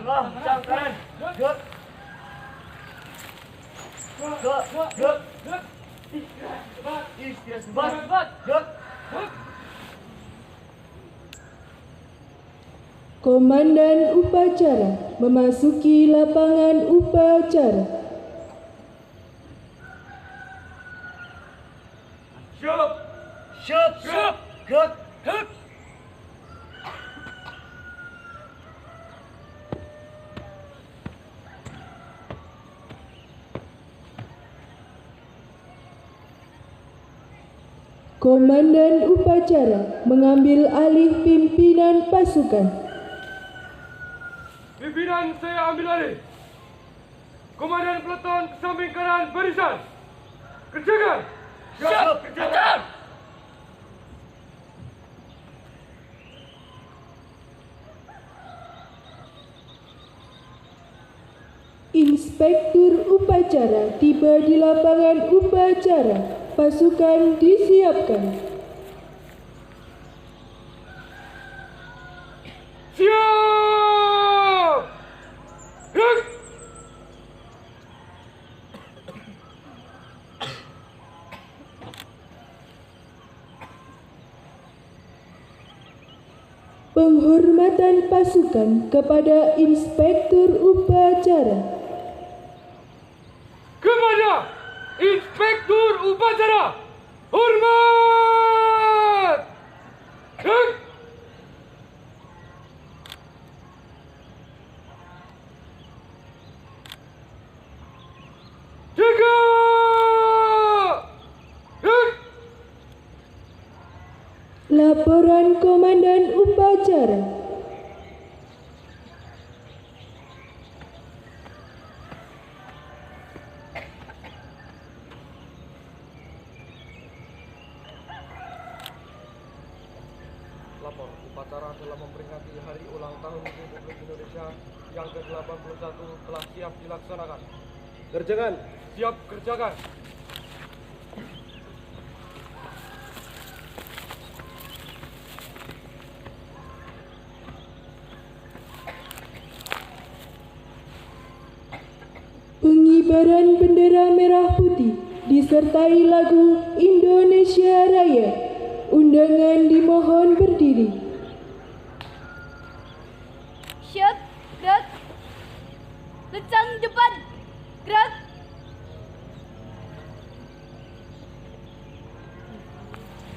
Cang kanan. Gerak. Gerak. Istirahat sebat. Gerak. Komandan upacara memasuki lapangan upacara. Siap. Gerak. Komandan upacara mengambil alih pimpinan pasukan. Pimpinan saya ambil alih. Komandan peleton ke samping kanan barisan. Kerjakan. Siap. Kerjakan. Inspektur upacara tiba di lapangan upacara. Pasukan disiapkan. Siap. Gerak. Penghormatan pasukan kepada Inspektur upacara. Kepada Inspektur upacara, hormat. Gerak. Jaga. Gerak. Laporan Komandan upacara. Lapor, upacara dalam memperingati Hari Ulang Tahun Republik Indonesia yang ke-81 telah siap dilaksanakan. Kerjakan. Siap kerjakan. Pengibaran bendera merah putih disertai lagu Indonesia Raya. Undangan dimohon berdiri. Siap, gerak. Lencang depan, gerak.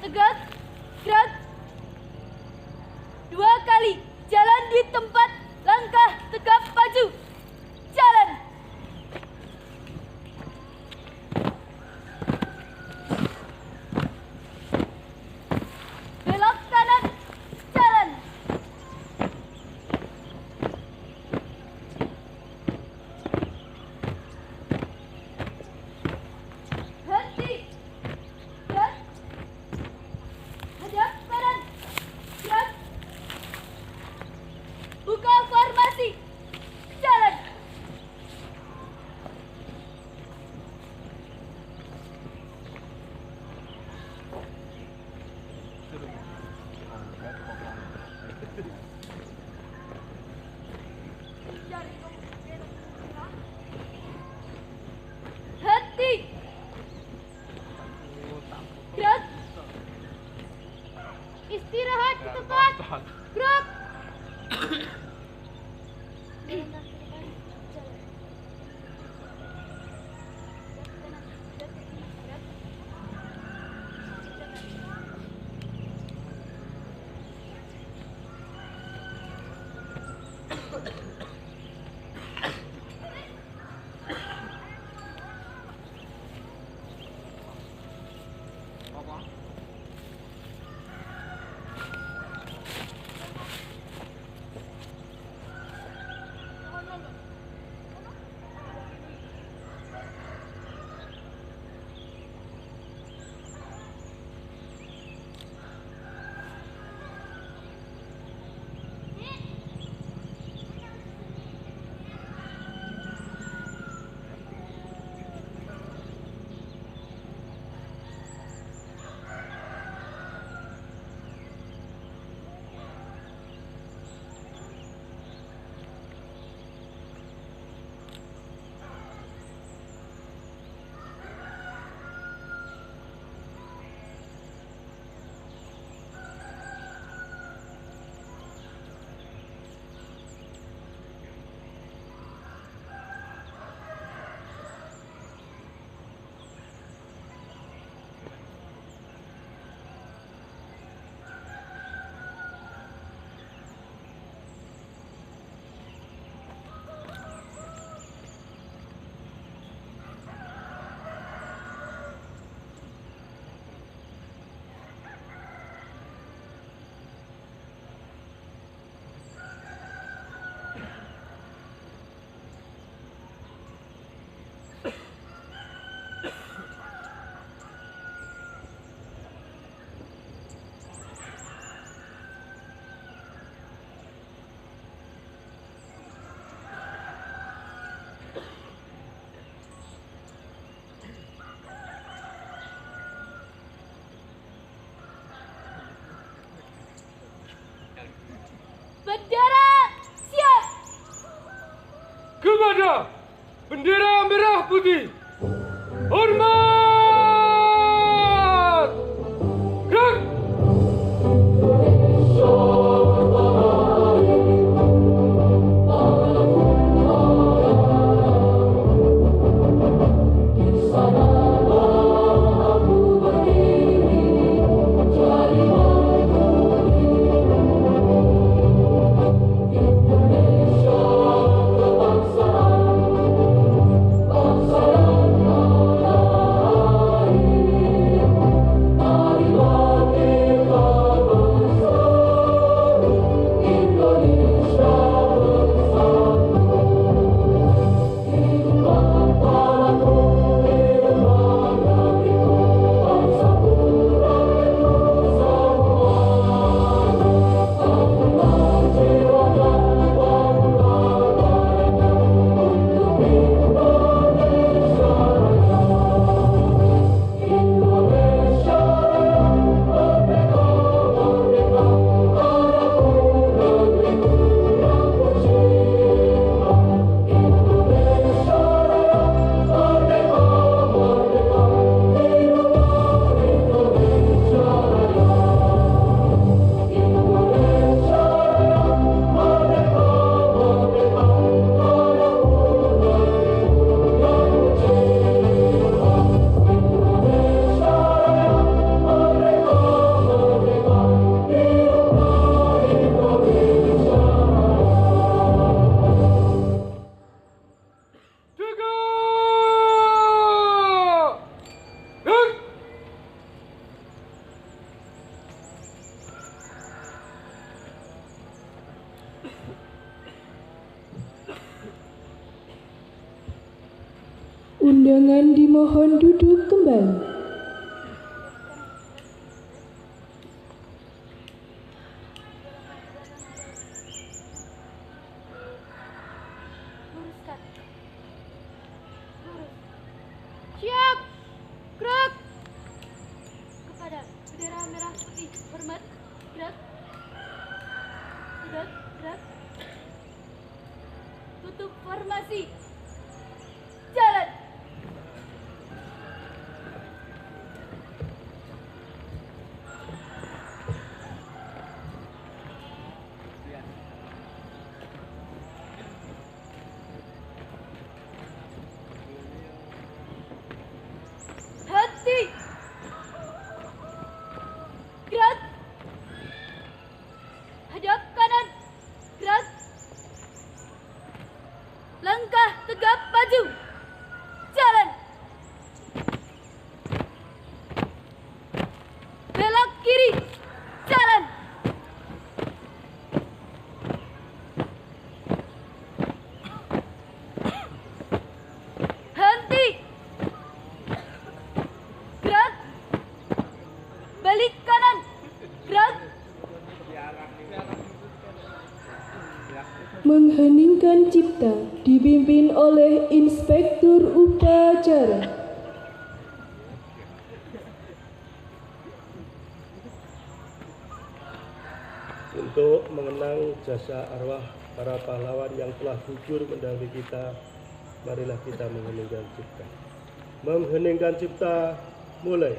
Tegak, gerak. 2 kali, jalan di tempat, langkah tegap maju. Jalan. Belok kanan, jalan. Henti. Gerak. Hadap kanan. Gerak. Buka formasi. Jalan. Henti. Gerak. Istirahat di tempat. Gerak. kepada bendera merah putih. Hormat! Gerak! Undangan dimohon duduk kembali. Luruskan. Lurus. Siap. Gerak. Kepada bendera merah putih. Hormat. Gerak. Gerak. Gerak. Tutup formasi. Jalan. Hati. Gerak. Hadap kanan. Gerak. Langkah tegap maju. Jalan. Belok kiri. Jalan. Henti. Gerak. Balik kanan. Gerak. Mengheningkan cipta dipimpin oleh Inspektur Upacara. Untuk mengenang jasa arwah para pahlawan yang telah gugur mendahului kita, marilah kita mengheningkan cipta. Mengheningkan cipta, mulai.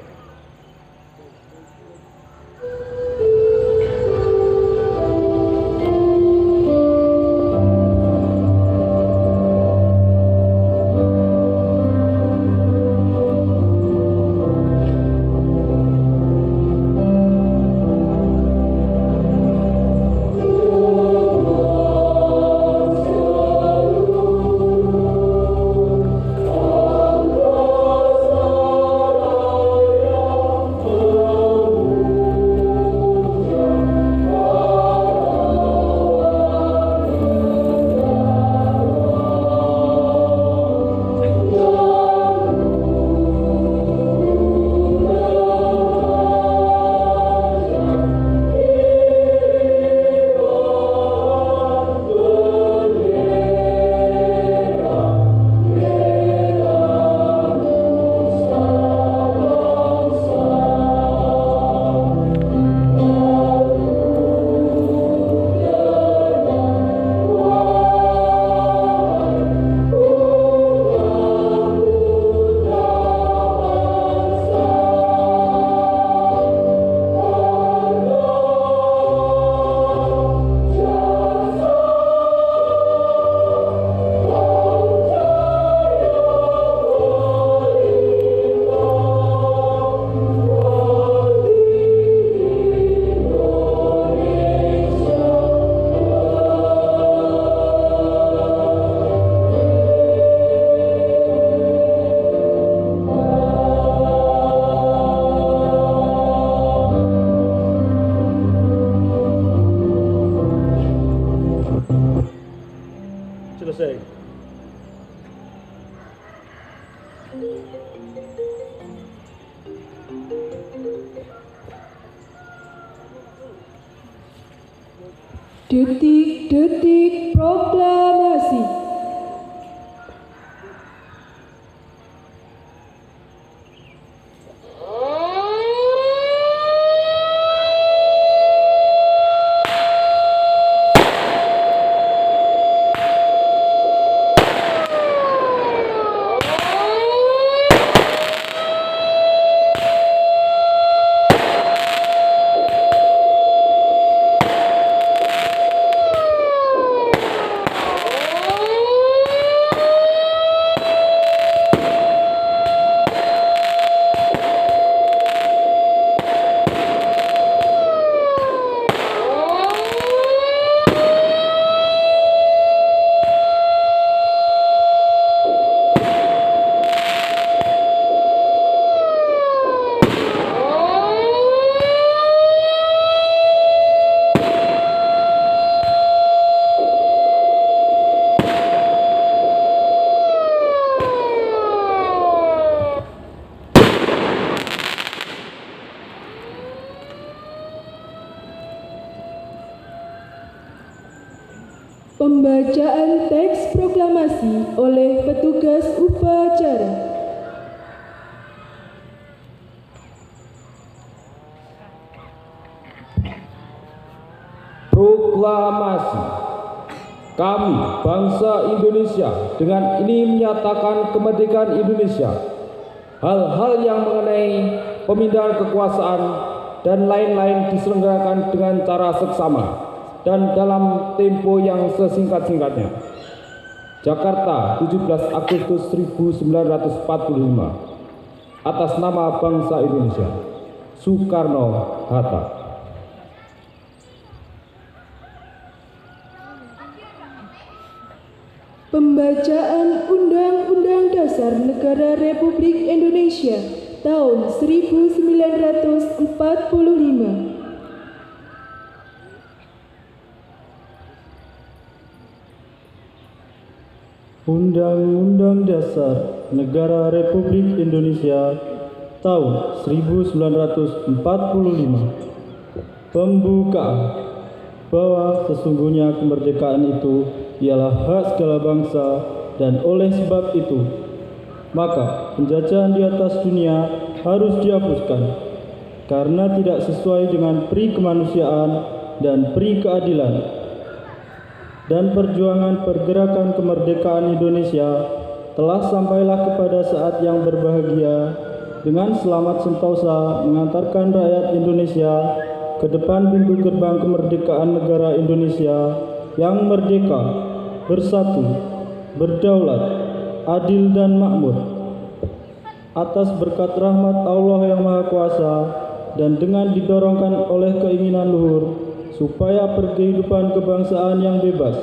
Selesai. Detik-detik proklamasi. Pembacaan teks proklamasi oleh petugas upacara. Proklamasi. Kami, bangsa Indonesia, dengan ini menyatakan kemerdekaan Indonesia. Hal-hal yang mengenai pemindahan kekuasaan dan lain-lain diselenggarakan dengan cara seksama dan dalam tempo yang sesingkat-singkatnya. Jakarta, 17 Agustus 1945. Atas nama bangsa Indonesia. Soekarno-Hatta. Pembacaan Undang-Undang Dasar Negara Republik Indonesia tahun 1945. Undang-Undang Dasar Negara Republik Indonesia tahun 1945. Pembukaan bahwa sesungguhnya kemerdekaan itu ialah hak segala bangsa dan oleh sebab itu maka penjajahan di atas dunia harus dihapuskan karena tidak sesuai dengan pri kemanusiaan dan pri keadilan. Dan perjuangan pergerakan kemerdekaan Indonesia telah sampailah kepada saat yang berbahagia dengan selamat sentosa mengantarkan rakyat Indonesia ke depan pintu gerbang kemerdekaan negara Indonesia yang merdeka, bersatu, berdaulat, adil dan makmur. Atas berkat rahmat Allah yang Maha Kuasa dan dengan didorongkan oleh keinginan luhur supaya berkehidupan kebangsaan yang bebas,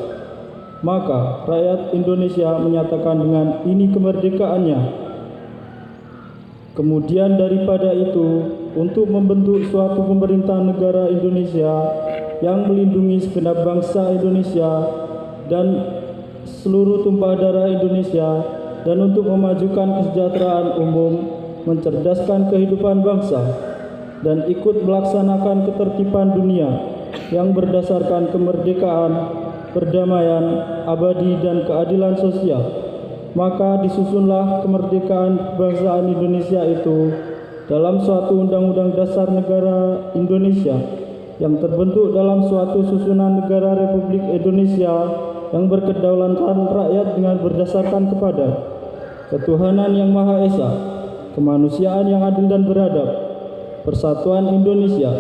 maka rakyat Indonesia menyatakan dengan ini kemerdekaannya. Kemudian daripada itu, untuk membentuk suatu pemerintahan negara Indonesia yang melindungi segenap bangsa Indonesia dan seluruh tumpah darah Indonesia, dan untuk memajukan kesejahteraan umum, mencerdaskan kehidupan bangsa, dan ikut melaksanakan ketertiban dunia yang berdasarkan kemerdekaan, perdamaian, abadi dan keadilan sosial. Maka disusunlah kemerdekaan kebangsaan Indonesia itu dalam suatu undang-undang dasar negara Indonesia yang terbentuk dalam suatu susunan negara Republik Indonesia yang berkedaulatan rakyat dengan berdasarkan kepada ketuhanan yang Maha Esa, kemanusiaan yang adil dan beradab, persatuan Indonesia,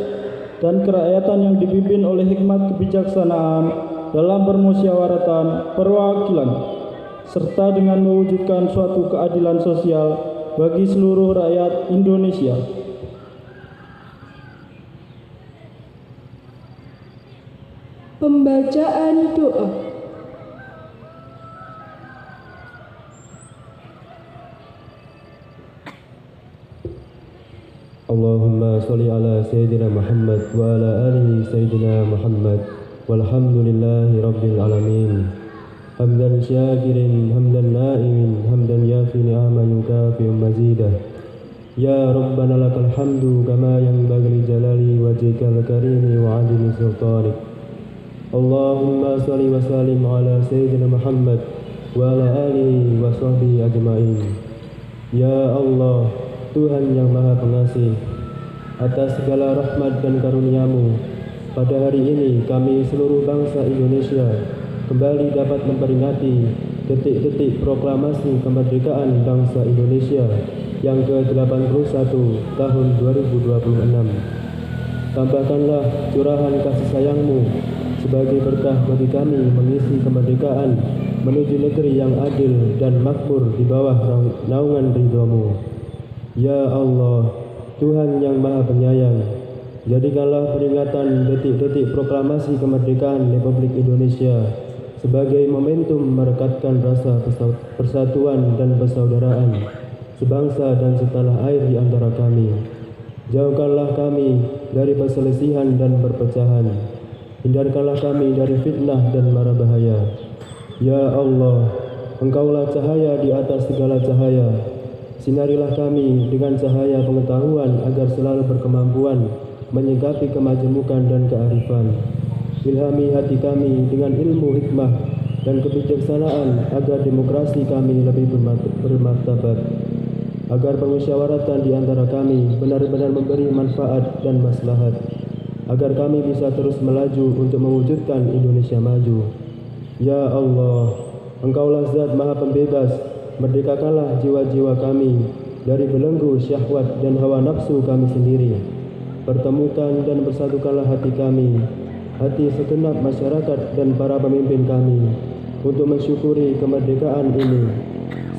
dan kerakyatan yang dipimpin oleh hikmat kebijaksanaan dalam permusyawaratan perwakilan, serta dengan mewujudkan suatu keadilan sosial bagi seluruh rakyat Indonesia. Pembacaan doa. Allahumma sholli ala Sayyidina Muhammad wa ala alihi Sayyidina Muhammad walhamdulillahi rabbil alamin. حمدا شاكر حمدا نائم حمدا يافي نعما يكافئ مزيدا يا ربنا لك الحمد كما ينبغي لجلال وجهك الكريم وعظيم سلطانك اللهم صل وسلم على سيدنا محمد وعلى آله وصحbihi ajma'in. Ya Allah, Tuhan yang Maha Pengasih, atas segala rahmat dan karunia-Mu, pada hari ini kami seluruh bangsa Indonesia kembali dapat memperingati detik-detik proklamasi kemerdekaan bangsa Indonesia yang ke-81 tahun 2026. Tambahkanlah curahan kasih sayang-Mu sebagai berkah bagi kami mengisi kemerdekaan menuju negeri yang adil dan makmur di bawah naungan ridho-Mu. Ya Allah, Tuhan yang Maha Penyayang, jadikanlah peringatan detik-detik proklamasi kemerdekaan Republik Indonesia sebagai momentum merekatkan rasa persatuan dan persaudaraan sebangsa dan setanah air di antara kami. Jauhkanlah kami dari perselisihan dan perpecahan. Hindarkanlah kami dari fitnah dan mara bahaya. Ya Allah, Engkaulah cahaya di atas segala cahaya. Sinarilah kami dengan cahaya pengetahuan agar selalu berkemampuan menyikapi kemajemukan dan kearifan. Ilhami hati kami dengan ilmu hikmah dan kebijaksanaan agar demokrasi kami lebih bermartabat. Agar permusyawaratan di antara kami benar-benar memberi manfaat dan maslahat. Agar kami bisa terus melaju untuk mewujudkan Indonesia maju. Ya Allah, Engkaulah Zat Maha Pembebas, merdekakanlah jiwa-jiwa kami dari belenggu syahwat dan hawa nafsu kami sendiri. Pertemukan dan bersatukanlah hati kami, hati segenap masyarakat dan para pemimpin kami untuk mensyukuri kemerdekaan ini,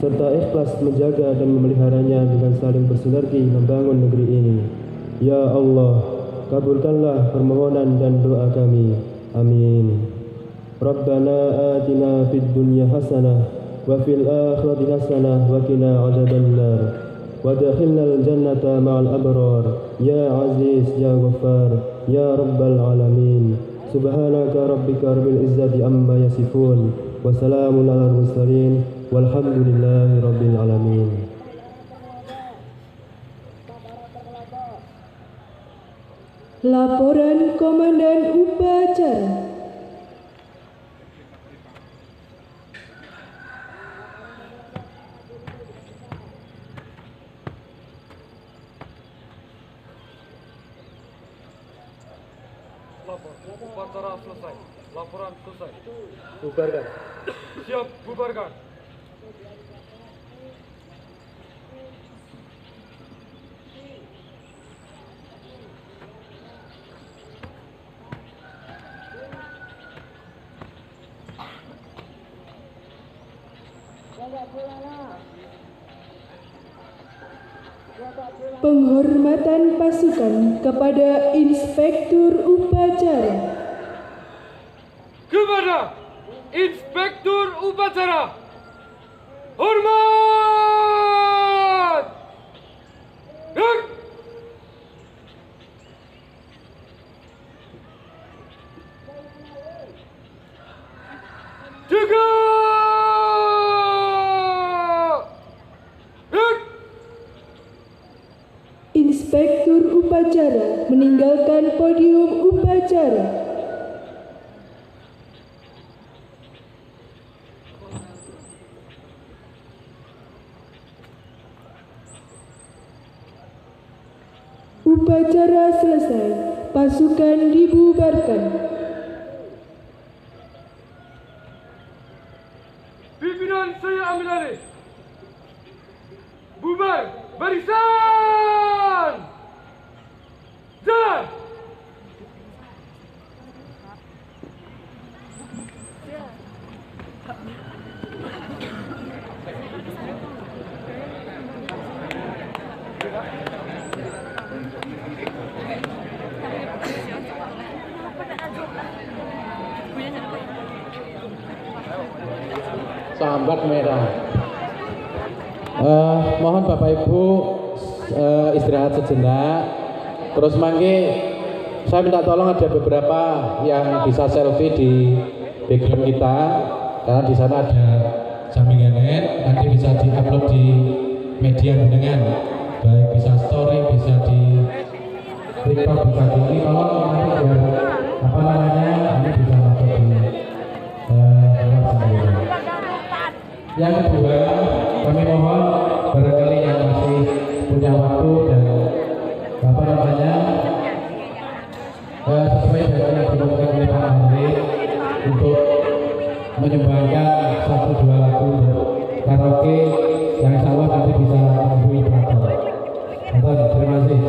serta ikhlas menjaga dan memeliharanya dengan saling bersinergi membangun negeri ini. Ya Allah, kabulkanlah permohonan dan doa kami. Amin. Rabbana atina fid dunya hasanah wa fil akhirati hasanah wa qina adzabannar wa adkhilnal jannata ma'al abrar ya aziz ya ghaffar ya rabbal alamin. Subhanaka rabbika rabbil izzati amma yasifun wa salamun alal mursalin walhamdulillahi rabbil alamin. Laporan Komandan Upacara. Upacara selesai. Laporan selesai. Bubarkan. Siap, bubarkan. Penghormatan pasukan kepada Inspektur Upacara. Kepada Inspektur Upacara, hormat! Gerak! Jaga! Gerak! Inspektur Upacara meninggalkan podium upacara. Upacara selesai, pasukan dibubarkan. Pimpinan saya ambil alih. Bubar, barisan! Jalan! Sambat merah. Mohon Bapak Ibu istirahat sejenak. Terus mangke saya minta tolong ada beberapa yang bisa selfie di background kita. karena di sana ada jamingan nanti bisa diupload di media dengan baik bisa story, bisa di TikTok, bisa di ini kalau nanti biar apa namanya ini bisa masuk di luar sendiri. Yang kedua, kami mohon barangkali yang masih punya waktu dan apa namanya sesuai dengan yang dilakukan oleh Pak Menteri untuk menyumbangkan 1-2 lagu untuk karaoke yang insya Allah nanti bisa menghubungi penonton. Terima kasih.